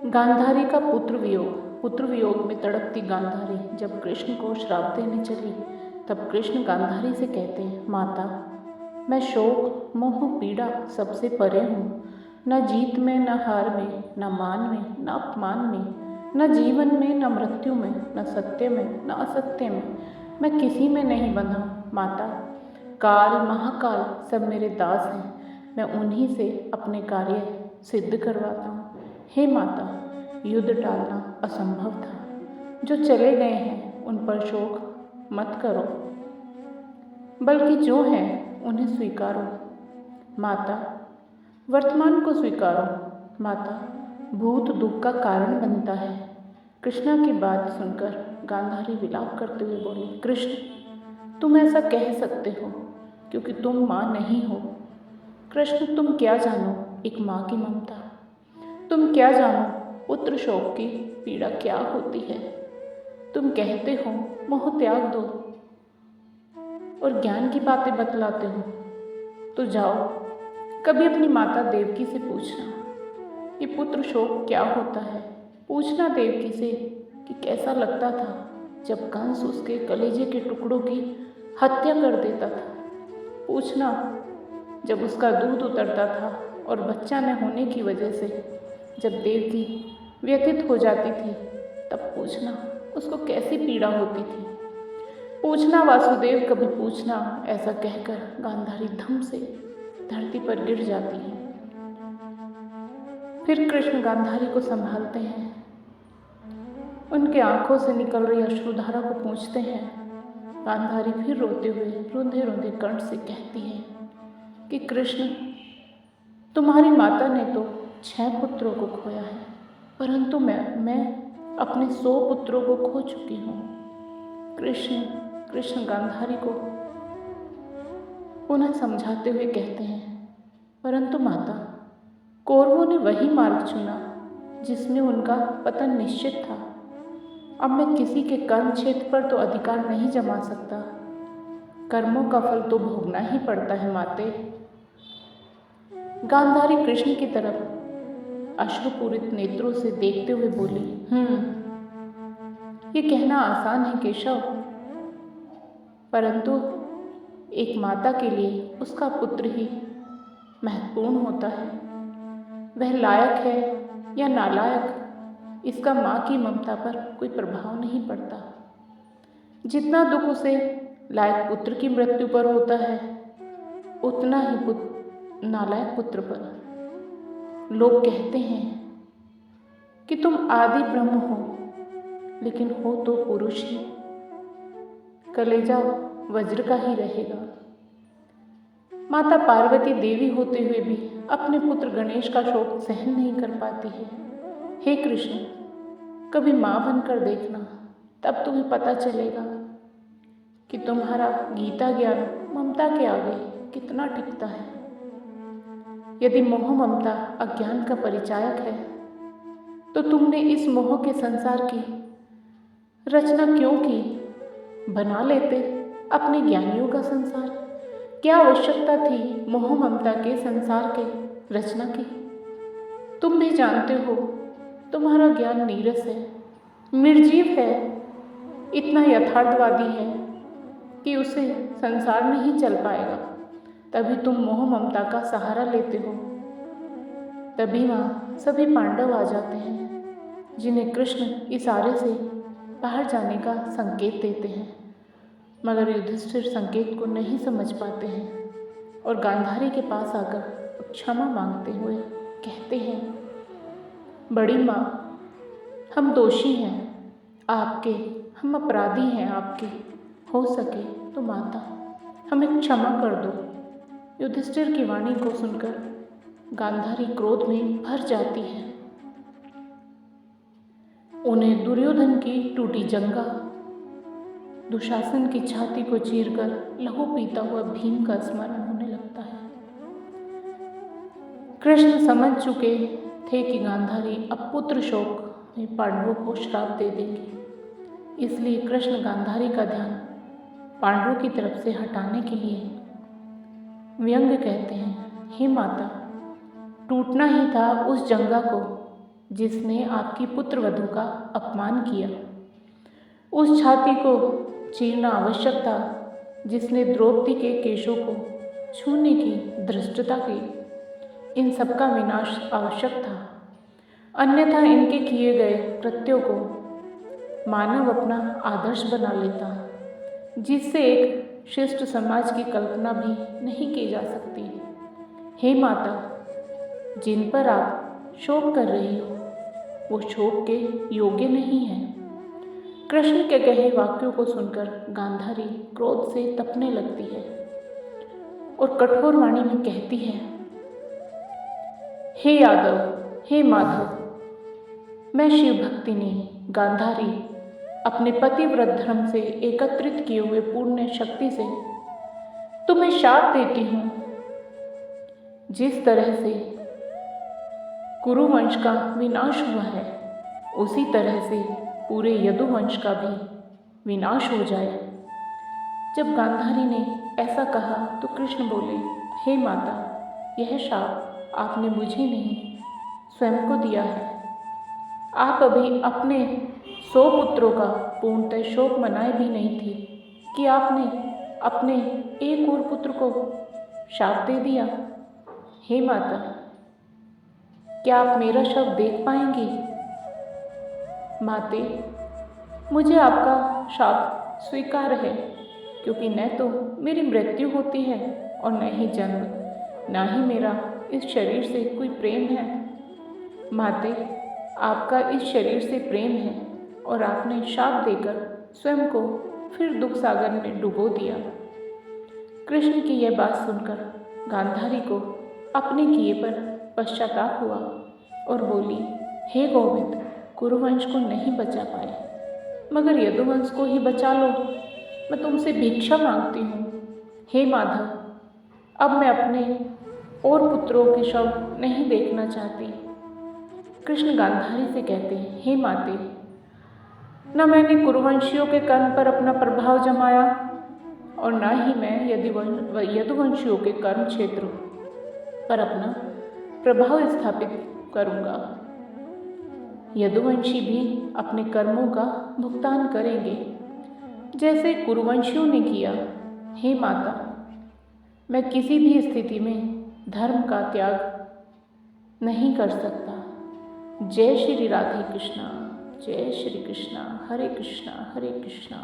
गांधारी का पुत्र वियोग में तड़पती गांधारी जब कृष्ण को श्राप देने चली, तब कृष्ण गांधारी से कहते हैं, माता, मैं शोक मोह पीड़ा सबसे परे हूँ। न जीत में, न हार में, न मान में, न अपमान में, न जीवन में, न मृत्यु में, न सत्य में, न असत्य में, मैं किसी में नहीं बंधा। माता, काल महाकाल सब मेरे दास हैं, मैं उन्हीं से अपने कार्य सिद्ध करवाता हूँ। हे माता, युद्ध टालना असंभव था। जो चले गए हैं उन पर शोक मत करो, बल्कि जो हैं उन्हें स्वीकारो। माता, वर्तमान को स्वीकारो। माता, भूत दुख का कारण बनता है। कृष्णा की बात सुनकर गांधारी विलाप करते हुए बोली, कृष्ण, तुम ऐसा कह सकते हो क्योंकि तुम माँ नहीं हो। कृष्ण, तुम क्या जानो एक माँ की ममता, तुम क्या जानो पुत्र शोक की पीड़ा क्या होती है। तुम कहते हो मोह त्याग दो और ज्ञान की बातें बतलाते हो, तो जाओ कभी अपनी माता देवकी से पूछना कि पुत्र शोक क्या होता है। पूछना देवकी से कि कैसा लगता था जब कंस उसके कलेजे के टुकड़ों की हत्या कर देता था। पूछना जब उसका दूध उतरता था और बच्चा न होने की वजह से जब देवकी व्यथित हो जाती थी, तब पूछना उसको कैसी पीड़ा होती थी। पूछना वासुदेव, कभी पूछना। ऐसा कहकर गांधारी धम से धरती पर गिर जाती है। फिर कृष्ण गांधारी को संभालते हैं, उनके आंखों से निकल रही अश्रुधारा को पोंछते हैं। गांधारी फिर रोते हुए रोंदे रोंदे कंठ से कहती है कि कृष्ण, तुम्हारी माता ने तो 6 पुत्रों को खोया है, परंतु मैं अपने 100 पुत्रों को खो चुकी हूँ। कृष्ण गांधारी को पुनः समझाते हुए कहते हैं, परंतु माता, कौरवों ने वही मार्ग चुना जिसमें उनका पतन निश्चित था। अब मैं किसी के कर्म क्षेत्र पर तो अधिकार नहीं जमा सकता। कर्मों का फल तो भोगना ही पड़ता है माते। गांधारी कृष्ण की तरफ अश्रुपूरित नेत्रों से देखते हुए बोली, ये कहना आसान है केशव, परंतु एक माता के लिए उसका पुत्र ही महत्वपूर्ण होता है। वह लायक है या नालायक, इसका माँ की ममता पर कोई प्रभाव नहीं पड़ता। जितना दुख उसे लायक पुत्र की मृत्यु पर होता है, उतना ही नालायक पुत्र पर। लोग कहते हैं कि तुम आदि ब्रह्म हो, लेकिन हो तो पुरुष ही। कलेजा वज्र का ही रहेगा। माता पार्वती देवी होते हुए भी अपने पुत्र गणेश का शोक सहन नहीं कर पाती है। हे कृष्ण, कभी माँ बनकर देखना, तब तुम्हें पता चलेगा कि तुम्हारा गीता ज्ञान ममता के आगे कितना टिकता है। यदि मोह ममता अज्ञान का परिचायक है, तो तुमने इस मोह के संसार की रचना क्यों की? बना लेते अपने ज्ञानियों का संसार। क्या आवश्यकता थी मोह ममता के संसार के रचना की? तुम भी जानते हो तुम्हारा ज्ञान नीरस है, निर्जीव है, इतना यथार्थवादी है कि उसे संसार नहीं चल पाएगा। तभी तुम मोह ममता का सहारा लेते हो। तभी वहाँ सभी पांडव आ जाते हैं, जिन्हें कृष्ण इशारे से बाहर जाने का संकेत देते हैं, मगर युधिष्ठिर संकेत को नहीं समझ पाते हैं और गांधारी के पास आकर क्षमा मांगते हुए कहते हैं, बड़ी माँ, हम दोषी हैं आपके, हम अपराधी हैं आपके। हो सके तो माता, हमें क्षमा कर दो। युधिष्ठिर की वाणी को सुनकर गांधारी क्रोध में भर जाती है। उन्हें दुर्योधन की टूटी जंगा, दुशासन की छाती को चीरकर लहू पीता हुआ भीम का स्मरण होने लगता है। कृष्ण समझ चुके थे कि गांधारी अब पुत्र शोक में पांडवों को श्राप दे देंगे, इसलिए कृष्ण गांधारी का ध्यान पांडवों की तरफ से हटाने के लिए व्यंग्य कहते हैं, हे माता, टूटना ही था उस जंगा को जिसने आपकी पुत्रवधू का अपमान किया। उस छाती को चीरना आवश्यक था जिसने द्रौपदी के केशों को छूने की धृष्टता की। इन सबका विनाश आवश्यक था, अन्यथा इनके किए गए कृत्यों को मानव अपना आदर्श बना लेता, जिससे एक शिष्ट समाज की कल्पना भी नहीं की जा सकती। हे माता, जिन पर आप शोक कर रही हो वो शोक के योग्य नहीं है। कृष्ण के कहे वाक्यों को सुनकर गांधारी क्रोध से तपने लगती है और कठोर वाणी में कहती है, हे यादव, हे माधव, मैं शिव भक्तिनी गांधारी अपने पतिव्रत धर्म से एकत्रित किए हुए पुण्य शक्ति से तुम्हें शाप देती हूँ। जिस तरह से कुरुवंश का विनाश हुआ है, उसी तरह से पूरे यदुवंश का भी विनाश हो जाए। जब गांधारी ने ऐसा कहा तो कृष्ण बोले, हे माता, यह शाप आपने मुझे नहीं स्वयं को दिया है। आप अभी अपने 100 पुत्रों का पूर्णतः शोक मनाए भी नहीं थी कि आपने अपने एक और पुत्र को शाप दे दिया। हे माता, क्या आप मेरा शव देख पाएंगी? माते, मुझे आपका शाप स्वीकार है, क्योंकि न तो मेरी मृत्यु होती है और न ही जन्म, न ही मेरा इस शरीर से कोई प्रेम है। माते, आपका इस शरीर से प्रेम है और आपने शाप देकर स्वयं को फिर दुख सागर में डुबो दिया। कृष्ण की यह बात सुनकर गांधारी को अपने किए पर पश्चाताप हुआ और बोली, हे गोविंद, कुरुवंश को नहीं बचा पाए, मगर यदुवंश को ही बचा लो। मैं तुमसे भिक्षा मांगती हूँ। हे माधव, अब मैं अपने और पुत्रों के शव नहीं देखना चाहती। कृष्ण गांधारी से कहते हैं, हे माते, न मैंने कुरुवंशियों के कर्म पर अपना प्रभाव जमाया और न ही मैं यदुवंशियों के कर्म क्षेत्र पर अपना प्रभाव स्थापित करूँगा। यदुवंशी भी अपने कर्मों का भुगतान करेंगे जैसे कुरुवंशियों ने किया। हे माता, मैं किसी भी स्थिति में धर्म का त्याग नहीं कर सकता। जय श्री राधे कृष्णा, जय श्री कृष्णा, हरे कृष्णा हरे कृष्णा।